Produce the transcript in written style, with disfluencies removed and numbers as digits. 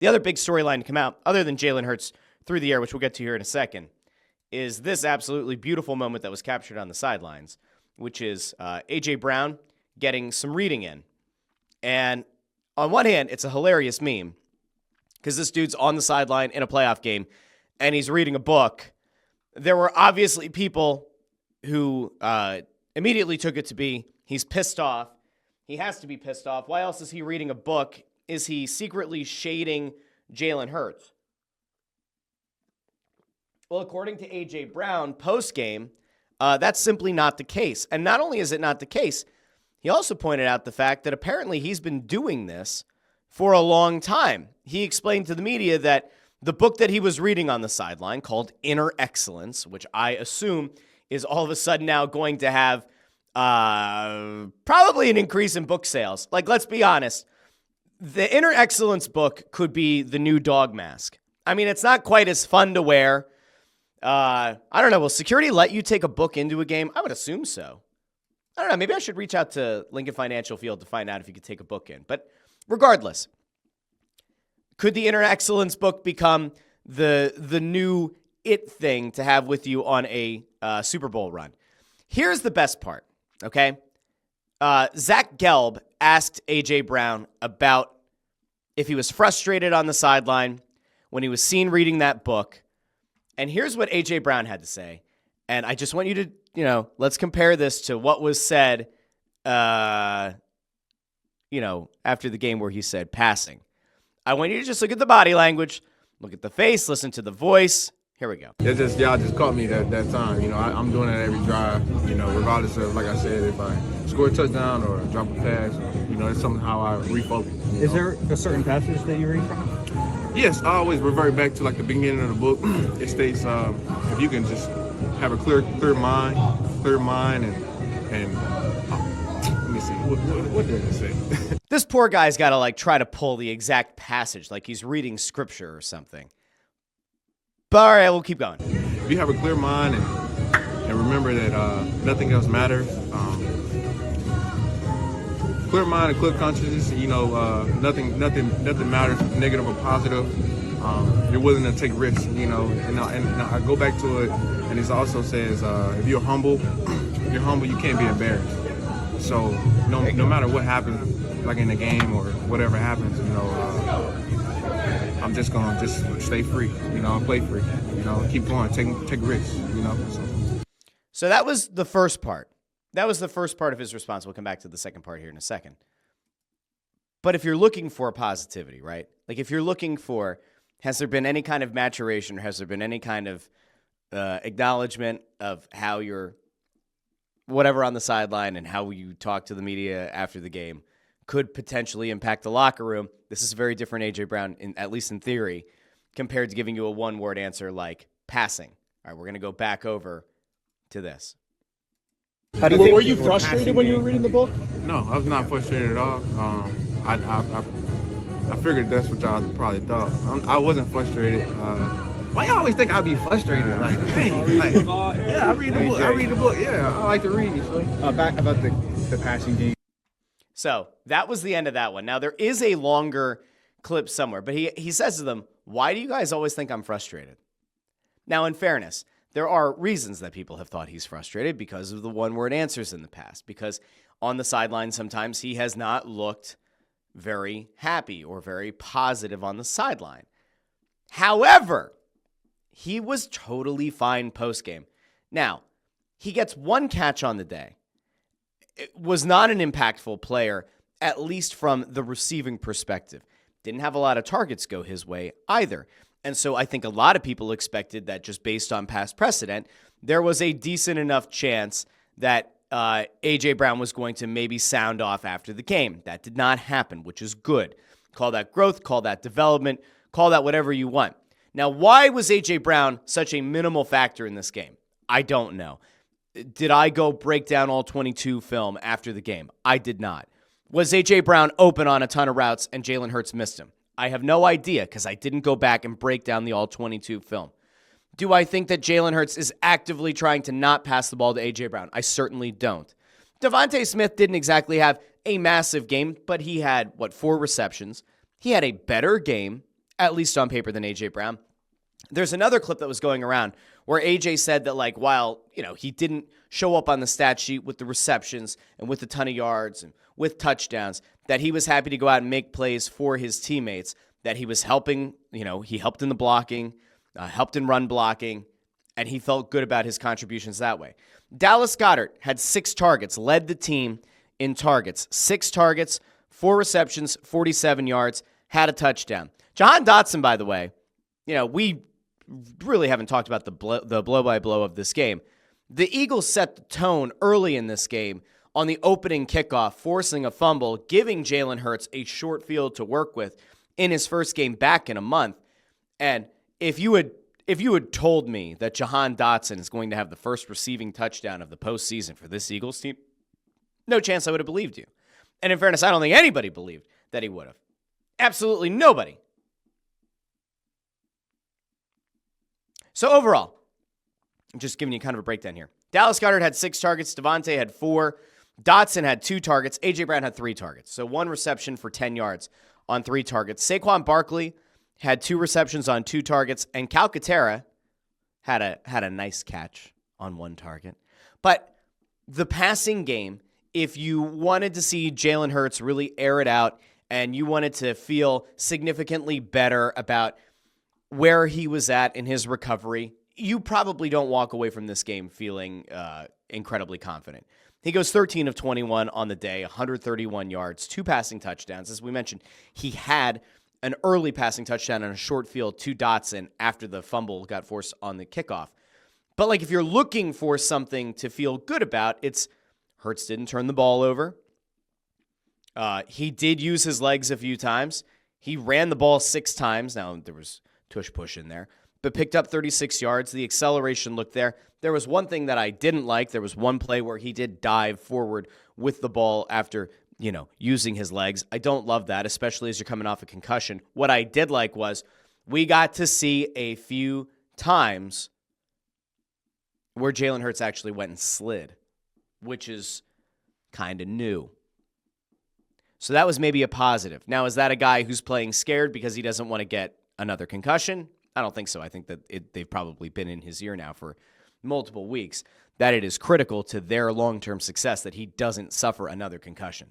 The other big storyline to come out, other than Jalen Hurts through the air, which we'll get to here in a second, is this absolutely beautiful moment that was captured on the sidelines, which is A.J. Brown getting some reading in. And on one hand, it's a hilarious meme because this dude's on the sideline in a playoff game and he's reading a book. There were obviously people who immediately took it to be he's pissed off. He has to be pissed off. Why else is he reading a book? Is he secretly shading Jalen Hurts? Well, according to A.J. Brown post-game, that's simply not the case. And not only is it not the case, he also pointed out the fact that apparently he's been doing this for a long time. He explained to the media that the book that he was reading on the sideline called Inner Excellence, which I assume is all of a sudden now going to have probably an increase in book sales. Like, let's be honest. The Inner Excellence book could be the new dog mask. I mean, it's not quite as fun to wear. I don't know. Will security let you take a book into a game? I would assume so. I don't know. Maybe I should reach out to Lincoln Financial Field to find out if you could take a book in. But regardless, could the Inner Excellence book become the new it thing to have with you on a Super Bowl run? Here's the best part, okay? Zach Gelb asked A.J. Brown about if he was frustrated on the sideline when he was seen reading that book. And here's what A.J. Brown had to say. And I just want you to, let's compare this to what was said, after the game where he said passing. I want you to just look at the body language, look at the face, listen to the voice. Here we go. Y'all just caught me that time. I'm doing it every drive, regardless of, like I said, if I score a touchdown or drop a pass, it's somehow I refocus. Is there a certain passage that you read from? Yes, I always revert back to, like, the beginning of the book. It states, if you can just have a clear mind, and let me see, what did it say? This poor guy's got to, try to pull the exact passage, like he's reading scripture or something. But all right, we'll keep going. If you have a clear mind and remember that nothing else matters, clear mind and clear consciousness, nothing matters, negative or positive. You're willing to take risks, and I go back to it, and it also says if you're humble, you can't be embarrassed. So no matter what happens, like in the game or whatever happens, I'm just gonna stay free, play free, keep going, take risks, So that was the first part. That was the first part of his response. We'll come back to the second part here in a second. But if you're looking for positivity, right? Like if you're looking for, has there been any kind of maturation or has there been any kind of acknowledgement of how you're whatever on the sideline and how you talk to the media after the game could potentially impact the locker room? This is a very different A.J. Brown, at least in theory, compared to giving you a one-word answer like passing. All right, we're going to go back over to this. Were you frustrated when you were reading the book? No, I was not frustrated at all. I figured that's what y'all probably thought. I wasn't frustrated. Why y'all always think I'd be frustrated? Yeah, I read the book. Yeah, I like to read. So. Back about the passing game. So that was the end of that one. Now, there is a longer clip somewhere, but he says to them, why do you guys always think I'm frustrated? Now, in fairness, there are reasons that people have thought he's frustrated because of the one-word answers in the past, because on the sideline sometimes he has not looked very happy or very positive on the sideline. However, he was totally fine post-game. Now, he gets one catch on the day. It was not an impactful player, at least from the receiving perspective. Didn't have a lot of targets go his way either. And so I think a lot of people expected that just based on past precedent, there was a decent enough chance that A.J. Brown was going to maybe sound off after the game. That did not happen, which is good. Call that growth, call that development, call that whatever you want. Now, why was A.J. Brown such a minimal factor in this game? I don't know. Did I go break down all 22 film after the game? I did not. Was A.J. Brown open on a ton of routes and Jalen Hurts missed him? I have no idea because I didn't go back and break down the all 22 film. Do I think that Jalen Hurts is actively trying to not pass the ball to A.J. Brown? I certainly don't. Devontae Smith didn't exactly have a massive game, but he had, 4 receptions. He had a better game at least on paper, than A.J. Brown. There's another clip that was going around where A.J. said that, like, while, he didn't show up on the stat sheet with the receptions and with a ton of yards and with touchdowns, that he was happy to go out and make plays for his teammates, that he was helping, he helped in the blocking, helped in run blocking, and he felt good about his contributions that way. Dallas Goedert had 6 targets, led the team in targets. 6 targets, 4 receptions, 47 yards, had a touchdown. Jahan Dotson, by the way, we really haven't talked about the blow-by-blow of this game. The Eagles set the tone early in this game on the opening kickoff, forcing a fumble, giving Jalen Hurts a short field to work with in his first game back in a month. And if you had told me that Jahan Dotson is going to have the first receiving touchdown of the postseason for this Eagles team, no chance I would have believed you. And in fairness, I don't think anybody believed that he would have. Absolutely nobody. So overall, I'm just giving you kind of a breakdown here. Dallas Goedert had 6 targets. Devontae had 4. Dotson had 2 targets. A.J. Brown had 3 targets. So 1 reception for 10 yards on 3 targets. Saquon Barkley had 2 receptions on 2 targets. And Calcaterra had a nice catch on 1 target. But the passing game, if you wanted to see Jalen Hurts really air it out and you wanted to feel significantly better about where he was at in his recovery, you probably don't walk away from this game feeling incredibly confident. He goes 13 of 21 on the day, 131 yards, 2 passing touchdowns. As we mentioned, he had an early passing touchdown on a short field to Dotson after the fumble got forced on the kickoff. But like if you're looking for something to feel good about, it's Hurts didn't turn the ball over. He did use his legs a few times. He ran the ball 6 times. Now, there was tush-push in there, but picked up 36 yards. The acceleration looked there. There was one thing that I didn't like. There was one play where he did dive forward with the ball after, using his legs. I don't love that, especially as you're coming off a concussion. What I did like was we got to see a few times where Jalen Hurts actually went and slid, which is kind of new. So that was maybe a positive. Now, is that a guy who's playing scared because he doesn't want to get another concussion? I don't think so. I think that they've probably been in his ear now for multiple weeks, that it is critical to their long-term success that he doesn't suffer another concussion.